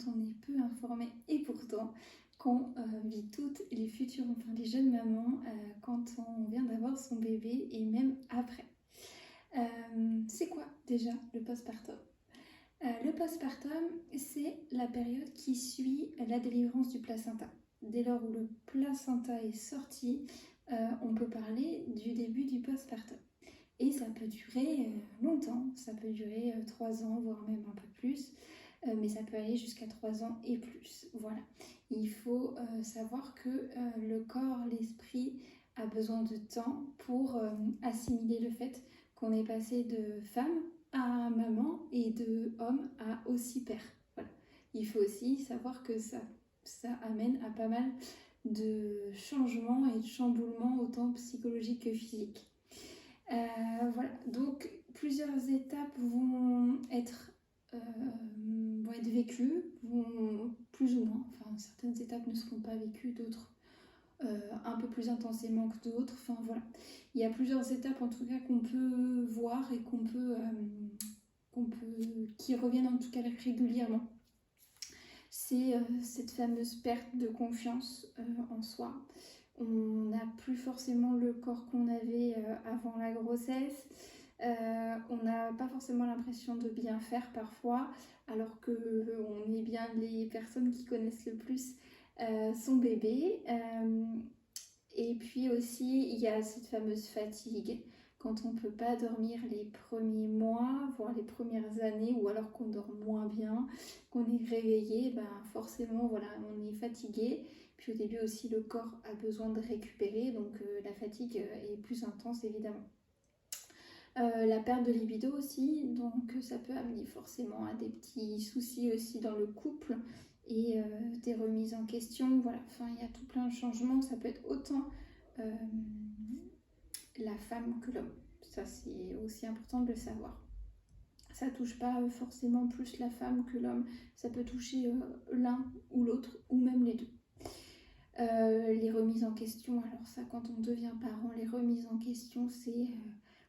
on est peu informé et pourtant qu'on vit toutes les futures, enfin les jeunes mamans quand on vient d'avoir son bébé et même après. C'est quoi déjà le postpartum? Le postpartum, c'est la période qui suit la délivrance du placenta. Dès lors où le placenta est sorti, on peut parler du début du postpartum. Et ça peut durer longtemps, ça peut durer 3 ans, voire même un peu plus, mais ça peut aller jusqu'à 3 ans et plus. Voilà. Il faut savoir que le corps, l'esprit a besoin de temps pour assimiler le fait qu'on est passé de femme à maman et de homme à aussi père. Voilà. Il faut aussi savoir que ça amène à pas mal de changements et de chamboulements autant psychologiques que physiques. Voilà, donc plusieurs étapes vont être vécues, vont plus ou moins, enfin certaines étapes ne seront pas vécues, d'autres un peu plus intensément que d'autres, enfin voilà. Il y a plusieurs étapes en tout cas qu'on peut voir et qui reviennent en tout cas régulièrement. C'est cette fameuse perte de confiance en soi. On n'a plus forcément le corps qu'on avait avant la grossesse. On n'a pas forcément l'impression de bien faire parfois, alors qu'on est bien les personnes qui connaissent le plus son bébé. Et puis aussi, il y a cette fameuse fatigue, quand on ne peut pas dormir les premiers mois, voire les premières années, ou alors qu'on dort moins bien, qu'on est réveillé, forcément, voilà, on est fatigué. Puis au début aussi, le corps a besoin de récupérer, donc la fatigue est plus intense, évidemment. La perte de libido aussi, donc ça peut amener forcément à des petits soucis aussi dans le couple et des remises en question, voilà, enfin il y a tout plein de changements, ça peut être autant la femme que l'homme, ça c'est aussi important de le savoir. Ça touche pas forcément plus la femme que l'homme, ça peut toucher l'un ou l'autre, ou même les deux. Les remises en question, alors ça quand on devient parent, les remises en question c'est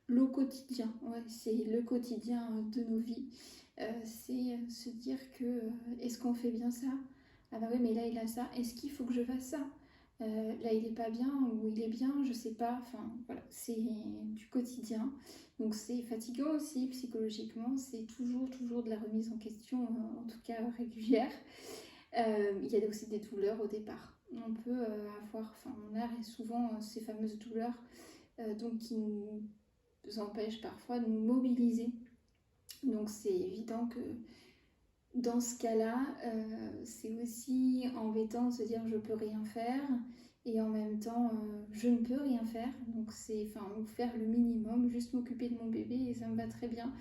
le quotidien, ouais, c'est le quotidien de nos vies. C'est se dire que est-ce qu'on fait bien ça? Ah bah oui mais là il a ça, est-ce qu'il faut que je fasse ça? Là il est pas bien ou il est bien, je sais pas, enfin voilà, c'est du quotidien. Donc c'est fatigant aussi psychologiquement, c'est toujours de la remise en question, en tout cas régulière. Il y a aussi des douleurs au départ. On peut avoir, enfin on a souvent ces fameuses douleurs donc qui nous empêchent parfois de nous mobiliser. Donc c'est évident que dans ce cas-là, c'est aussi embêtant de se dire je peux rien faire et en même temps je ne peux rien faire. Donc c'est faire le minimum, juste m'occuper de mon bébé et ça me va très bien.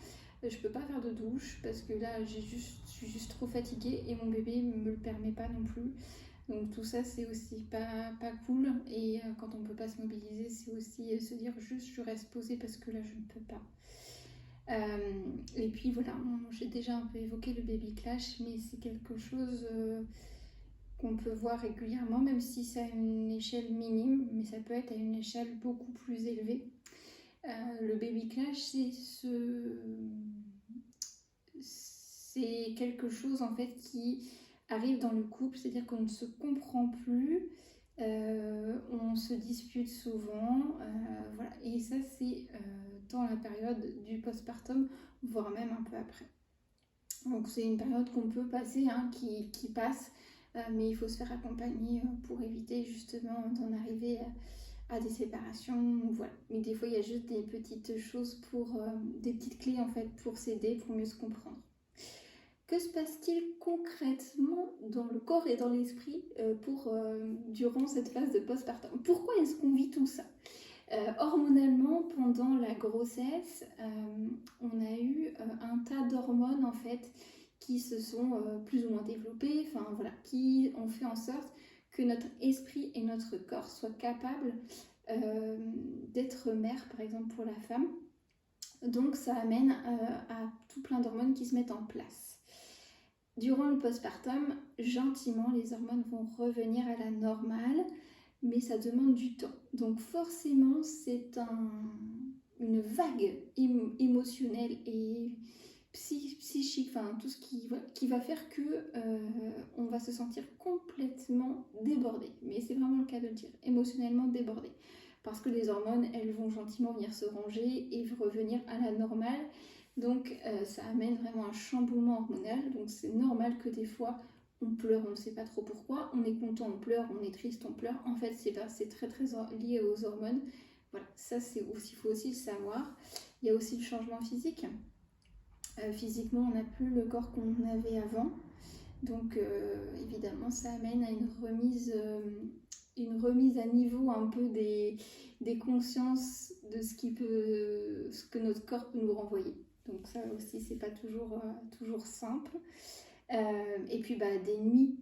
Je peux pas faire de douche parce que là je suis juste trop fatiguée et mon bébé me le permet pas non plus. Donc tout ça c'est aussi pas cool et quand on peut pas se mobiliser c'est aussi se dire juste je reste posée parce que là je ne peux pas. Et puis voilà, j'ai déjà un peu évoqué le baby clash, mais c'est quelque chose qu'on peut voir régulièrement, même si c'est à une échelle minime, mais ça peut être à une échelle beaucoup plus élevée. Le baby clash, c'est quelque chose en fait qui arrive dans le couple, c'est-à-dire qu'on ne se comprend plus, on se dispute souvent, voilà. Et ça c'est dans la période du postpartum, voire même un peu après. Donc c'est une période qu'on peut passer, qui passe, mais il faut se faire accompagner pour éviter justement d'en arriver à des séparations, voilà. Mais des fois il y a juste des petites choses des petites clés en fait pour s'aider, pour mieux se comprendre. Que se passe-t-il concrètement dans le corps et dans l'esprit durant cette phase de postpartum? Pourquoi est-ce qu'on vit tout ça? Hormonalement, pendant la grossesse, on a eu un tas d'hormones en fait qui se sont plus ou moins développées, qui ont fait en sorte que notre esprit et notre corps soient capables d'être mère, par exemple pour la femme. Donc ça amène à tout plein d'hormones qui se mettent en place. Durant le postpartum, gentiment, les hormones vont revenir à la normale, mais ça demande du temps. Donc forcément, c'est une vague émotionnelle et psychique, enfin tout ce qui va faire que on va se sentir complètement débordé. Mais c'est vraiment le cas de le dire, émotionnellement débordé. Parce que les hormones, elles vont gentiment venir se ranger et revenir à la normale. Donc ça amène vraiment un chamboulement hormonal. Donc c'est normal que des fois on pleure, on ne sait pas trop pourquoi. On est content, on pleure, on est triste, on pleure. En fait, c'est très très lié aux hormones. Voilà, ça il faut aussi le savoir. Il y a aussi le changement physique. Physiquement, on n'a plus le corps qu'on avait avant. Donc évidemment, ça amène à une remise à niveau un peu des consciences de ce que notre corps peut nous renvoyer. Donc ça aussi, c'est pas toujours simple. Et puis des nuits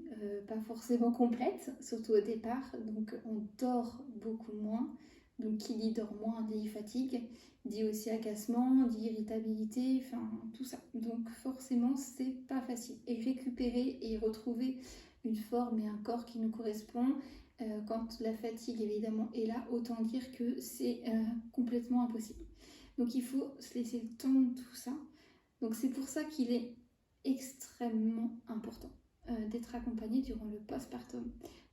pas forcément complètes, surtout au départ. Donc on dort beaucoup moins. Donc qui dit dort moins dit fatigue, dit aussi agacement, dit irritabilité, enfin tout ça. Donc forcément c'est pas facile. Et récupérer et retrouver une forme et un corps qui nous correspond, quand la fatigue évidemment est là, autant dire que c'est complètement impossible. Donc il faut se laisser le temps de tout ça. Donc c'est pour ça qu'il est extrêmement important d'être accompagné durant le postpartum,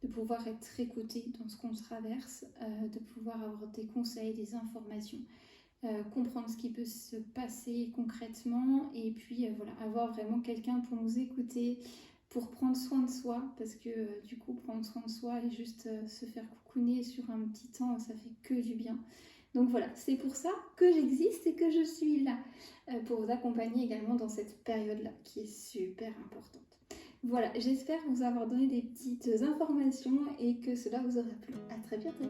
de pouvoir être écouté dans ce qu'on traverse, de pouvoir avoir des conseils, des informations, comprendre ce qui peut se passer concrètement et puis voilà, avoir vraiment quelqu'un pour nous écouter, pour prendre soin de soi, parce que du coup prendre soin de soi et juste se faire coucouner sur un petit temps, ça fait que du bien. Donc voilà, c'est pour ça que j'existe et que je suis là, pour vous accompagner également dans cette période-là qui est super importante. Voilà, j'espère vous avoir donné des petites informations et que cela vous aura plu. À très bientôt.